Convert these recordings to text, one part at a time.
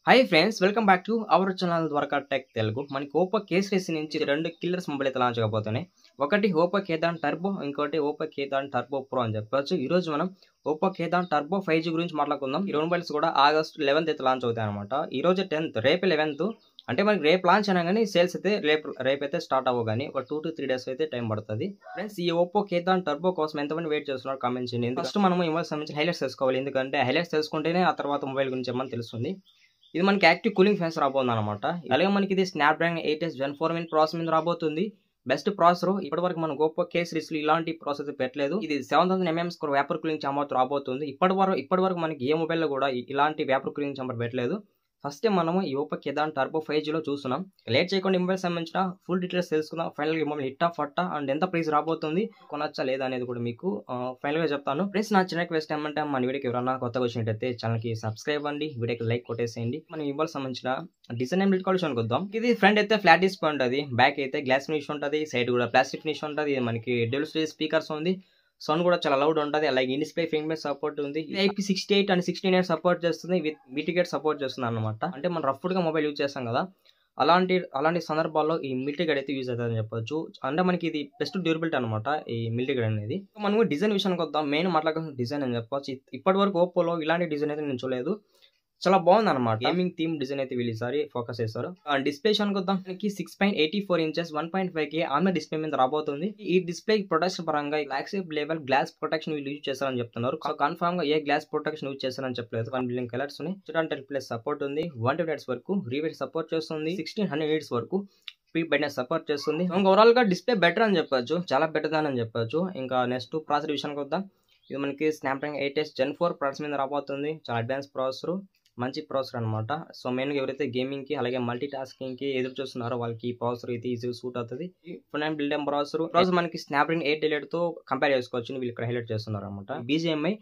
Hi friends, welcome back to our channel Dwaraka tech Telugu. మనకి Oppo కేసరీస్ నుంచి రెండు కిల్లర్స్ మొబైల్ అయితే లాంచ్ కాబోతున్నాయి. ఒకటి ఓపో కేదాన్ టర్బో, ఇంకోటి ఓపో కేదాన్ టర్బో ప్రో అని చెప్పొచ్చు. ఈ రోజు మనం ఓపో కేదాన్ టర్బో 5G గురించి మాట్లాడుకుందాం. ఈ రెండు మొబైల్స్ కూడా ఆగస్ట్ 11th అయితే లాంచ్ అవుతాయి అనమాట. ఈ రోజు 10th, రేపు 11th. అంటే మనకి రేపు లాంచ్ అయినా కానీ సేల్స్ అయితే రేపైతే స్టార్ట్ అవ్వ కానీ ఒక 2 to 3 days అయితే టైం పడుతుంది. ఫ్రెండ్స్, ఈ ఓపో కేదాన్ టర్బో కోసం ఎంతమంది వెయిట్ చేస్తున్నారు కామెంట్ చేయండి. ఫస్ట్ మనం ఈ మొబైల్ సంబంధించిన హైలైట్స్ తెలుసుకోవాలి. ఎందుకంటే హైలైట్స్ తెలుసుకుంటేనే ఆ తర్వాత మొబైల్ గురించి ఏమని తెలుస్తుంది. ఇది మనకి యాక్టివ్ కూలింగ్ ఫ్యాన్స్ రాబోతుంది అనమాట. అలాగే మనకి ఇది స్నాప్డ్రాగన్ 8s Gen 4 ప్రాసెసర్ మీద రాబోతుంది. Best processor. ఇప్పటివరకు మన ఓపో కే సిరీస్ లో ఇలాంటి ప్రాసెసర్ పెట్టలేదు. ఇది 7000 mAh వేపర్ కూలింగ్ చాంబర్ రాబోతుంది. ఇప్పటి వరకు మనకి ఏ మొబైల్ లో కూడా ఇలాంటి వేపర్ కూలింగ్ చాంబర్ పెట్టలేదు. ఫస్ట్ టైం మనము ఈ ఓపో కేదాన్ టర్బో 5G లో చూస్తున్నాం. లేట్ చేయకుండా ఈ మొబైల్ సంబంధించిన ఫుల్ డీటెయిల్స్ తెలుసుకుందాం. ఫైనల్ గా మొబైల్ హిట్టా ఫట్టా అండ్ ఎంత ప్రైస్ రాబోతుంది, కొనొచ్చా లేదా అనేది కూడా మీకు ఫైనల్ గా చెప్తాను. ఫ్రెండ్స్, నా చిన్న రిక్వెస్ట్ ఏమంటే మన వీడియోకి ఎవరైనా కొత్తగా వచ్చినట్టయితే ఛానల్ కి సబ్స్క్రైబ్ అండి, వీడియోకి లైక్ కొట్టేసేయండి. మనం ఈ మొబైల్ సంబంధించిన డిజైన్ బిల్డ్ కాల్షన్ వద్దాం. ఇది ఫ్రంట్ అయితే ఫ్లాట్ డిస్ప్లే ఉంటుంది, బ్యాక్ అయితే గ్లాస్ ఫినిష్ ఉంటుంది, సైడ్ కూడా ప్లాస్టిక్ ఫినిష్ ఉంటుంది. మనకి డ్యూయల్ స్టేజ్ స్పీకర్స్ ఉంది, సౌండ్ కూడా చాలా లౌడ్ ఉంటుంది. అలాగే ఇన్ డిస్ప్లే ఫింగర్ సపోర్ట్ ఉంది. IP68 అండ్ 69 సపోర్ట్ చేస్తుంది, విత్ మిటిగేట్ సపోర్ట్ చేస్తుంది అనమాట. అంటే మనం రఫ్ గా మొబైల్ యూజ్ చేస్తాం కదా, అలాంటి సందర్భాల్లో ఈ మిలిటరీ అయితే యూజ్ అవుతుంది అని చెప్పొచ్చు. అంటే మనకి ఇది బెస్ట్ డ్యూరబిలిటీ అనమాట ఈ మిలిటరీ అనేది. మనం డిజైన్ విషయానికి వద్దాం. మెయిన్ మాట్లాడుకున్న డిజైన్ అని చెప్పొచ్చు. ఇప్పటి వరకు ఓపోలో ఇలాంటి డిజైన్ అయితే నేను చూడలేదు. చాలా బాగుంది అనమాట. గేమింగ్ థీమ్ డిజైన్ అయితే వీళ్ళు ఈసారి ఫోకస్ చేస్తారు. డిస్ప్లే విషయానికి వద్దాం. మనకి 6.84 inches 1.5K ఆమె డిస్ప్లే మీద రాబోతుంది. ఈ డిస్ప్లే ప్రొటెక్షన్ పరంగా ఫ్లాగ్షిప్ లెవెల్ గ్లాస్ ప్రొటెక్షన్ వీళ్ళు యూజ్ చేస్తారని చెప్తున్నారు. కన్ఫర్మ్ గా ఏ గ్లాస్ ప్రొటెక్షన్ యూజ్ చేస్తారని చెప్పలేదు. 1 billion కలర్స్ ఉన్నాయి. 10+ సపోర్ట్ ఉంది. 120 Hz వరకు రీవేట్ సపోర్ట్ చేస్తుంది. 1600 nits వరకు స్పీడ్ బ్రైట్నెస్ సపోర్ట్ చేస్తుంది. ఓవరాల్ గా డిస్ప్లే బెటర్ అని చెప్పొచ్చు, చాలా బెటర్ అని చెప్పొచ్చు. ఇంకా నెక్స్ట్ ప్రాసెసర్ విషయానికి వద్దాం. ఇది మనకి స్నాప్డ్రాగన్ 8s Gen 4 ప్రాసెసర్ మీద రాబోతుంది. చాలా అడ్వాన్స్ ప్రాసెసర్, మంచి ప్రాసెసర్ అనమాట. సో మెయిన్గా ఎవరైతే గేమింగ్ కి అలాగే మల్టీ టాస్కింగ్ కి ఎదురు చూస్తున్నారో వాళ్ళకి ఈ ప్రాసెసర్ అయితే ఈజీగా సూట్ అవుతుంది. ఫుల్ బిల్డ్ ప్రాసెసర్ మనకి స్నాప్డ్రాగన్ 8 Elite తో కంపేర్ చేసుకోవచ్చు. వీళ్ళు ఇక్కడ హైలైట్ చేస్తున్నారు అనమాట. BGMI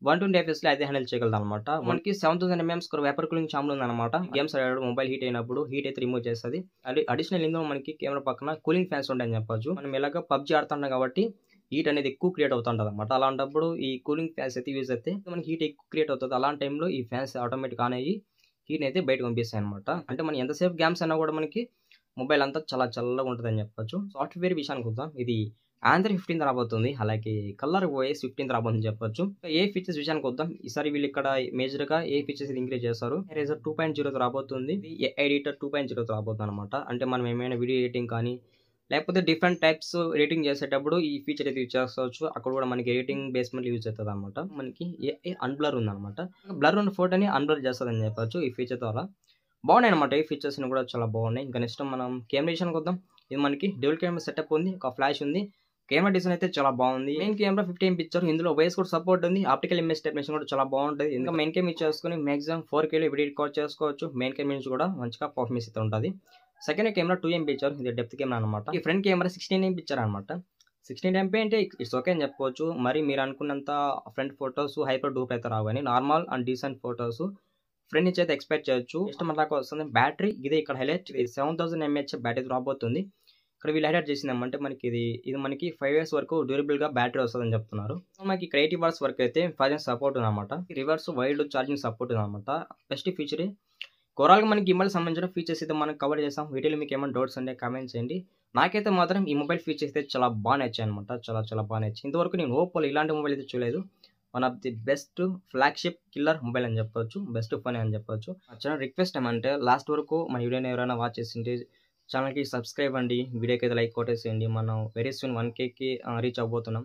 120 FPS లో అయితే హ్యాండిల్ చేయగలదు అనమాట. మనకి 7000 mAh వేపర్ కూలింగ్ చాంబర్ ఉంది అనమాట. గేమ్స్ ఆడాడు మొబైల్ హీట్ అయినప్పుడు హీట్ అయితే రిమూవ్ చేస్తుంది. అడిషనల్ ఇందులో మనకి కెమెరా పక్కన కూలింగ్ ఫ్యాన్స్ ఉంటాయని చెప్పొచ్చు. మనం ఎలాగ పబ్జీ ఆడుతున్నాం కాబట్టి హీట్ అనేది ఎక్కువ క్రియేట్ అవుతుంటది అనమాట. అలాంటప్పుడు ఈ కూలింగ్ ఫ్యాన్స్ అయితే యూజ్ అయితే మనకి హీట్ ఎక్కువ క్రియేట్ అవుతుంది. అలాంటి టైంలో ఈ ఫ్యాన్స్ ఆటోమేటిక్ ఆన్ అయ్యి హీట్ అయితే బయటకు పంపిస్తాయి అనమాట. అంటే మనం ఎంతసేపు గేమ్స్ అయినా కూడా మనకి మొబైల్ అంతా చాలా చల్లగా ఉంటుంది అని చెప్పొచ్చు. సాఫ్ట్వేర్ విషయానికి వద్దాం. ఇది Android 15 రాబోతుంది. అలాగే కలర్ OS 15 రాబోతుంది చెప్పొచ్చు. ఏ ఫీచర్స్ విషయానికి వద్దాం. ఈసారి వీళ్ళు ఇక్కడ మేజర్ గా ఏ ఫీచర్స్ ఇంక్రీజ్ చేస్తారు. Eraser 2.0 రాబోతుంది. ఎడిటర్ 2.0 రాబోతుంది అనమాట. అంటే మనం ఏమైనా వీడియో ఎడిటింగ్ కానీ లేకపోతే డిఫరెంట్ టైప్స్ ఎడిటింగ్ చేసేటప్పుడు ఈ ఫీచర్ అయితే యూజ్ చేసుకోవచ్చు. అక్కడ కూడా మనకి ఎడిటింగ్ బేస్మెంట్ యూజ్ అవుతుంది అనమాట. మనకి అన్బ్లర్ ఉంది అనమాట. బ్లర్ ఉన్న ఫోటోని అన్బ్లర్ చేస్తుంది అని చెప్పొచ్చు ఈ ఫీచర్ ద్వారా. బాగున్నాయి అనమాట. ఈ ఫీచర్స్ కూడా చాలా బాగున్నాయి. ఇంకా నెక్స్ట్ మనం కెమెరా విషయానికి వద్దాం. ఇది మనకి డ్యూయల్ కెమెరా సెటప్ ఉంది, ఒక ఫ్లాష్ ఉంది. కెమెరా డిజైన్ అయితే చాలా బాగుంది. మెయిన్ కెమెరా 50 MP ఇచ్చారు. ఇందులో వాయిస్ కూడా సపోర్ట్ ఉంది. ఆప్టికల్ ఇమేజ్ టెక్నీషియన్ కూడా చాలా బాగుంటుంది. ఇంకా మెయిన్ కెమెరా చేసుకుని మాక్సిమం 4K లో వీడియో రికార్డ్ చేసుకోవచ్చు. మెయిన్ కెమెరా నుంచి కూడా మంచిగా పర్ఫార్మెన్స్ అయితే ఉంటుంది. సెకండ్ కెమెరా 2 MP ఇచ్చారు. ఇది డెప్త్ కెమెరా అనమాట. ఈ ఫ్రంట్ కెమెరా 16 MP ఇచ్చారు అనమాట. 16 MP అంటే ఇట్స్ ఓకే అని చెప్పుకోవచ్చు. మరి మీరు అనుకున్నంత ఫ్రంట్ ఫొటోస్ హైపర్ డూప్ అయితే రావు, కానీ normal and decent photos front నుంచి అయితే ఎక్స్పెక్ట్ చేయొచ్చు. నెక్స్ట్ మనకు వస్తుంది బ్యాటరీ. ఇదే ఇక్కడ హైలైట్. 7000 mAh బ్యాటరీ రాబోతుంది. ఇక్కడ వీళ్ళు హైలైట్ చేసిందంటే మనకి ఇది మనకి 5 years వరకు డ్యూరబుల్ గా బ్యాటరీ వస్తుందని చెప్తున్నారు. మనకి ఇక్కడ 80 watts వరకు అయితే 5 సపోర్ట్ ఉంది అనమాట. రివర్స్ వైల్డ్ ఛార్జింగ్ సపోర్ట్ ఉంది అనమాట. Best feature. ఓవరాల్గా మనకి ఈ మొబైల్ సంబంధించిన ఫీచర్స్ అయితే మనం కవర్ చేసాం. వీటిలో మీకు ఏమైనా డౌట్స్ ఉంటే కామెంట్ చేయండి. నాకైతే మాత్రం ఈ మొబైల్ ఫీచర్స్ అయితే చాలా బాగా నచ్చాయి అనమాట. చాలా బాగా నచ్చాయి. ఇంతవరకు నేను ఓపోలో ఇలాంటి మొబైల్ అయితే చూడలేదు. One of the best flagship killer mobile అని చెప్పొచ్చు, బెస్ట్ ఫోన్ అని చెప్పొచ్చు. చిన్న రిక్వెస్ట్ ఏమంటే లాస్ట్ వరకు మన వీడియోని ఎవరైనా వాచ్ చేసింటే ఛానల్కి సబ్స్క్రైబ్ అండి, వీడియోకి అయితే లైక్ కొట్టేసేయండి. మనం వెరీ సూన్ 1K రీచ్ అవ్వబోతున్నాం.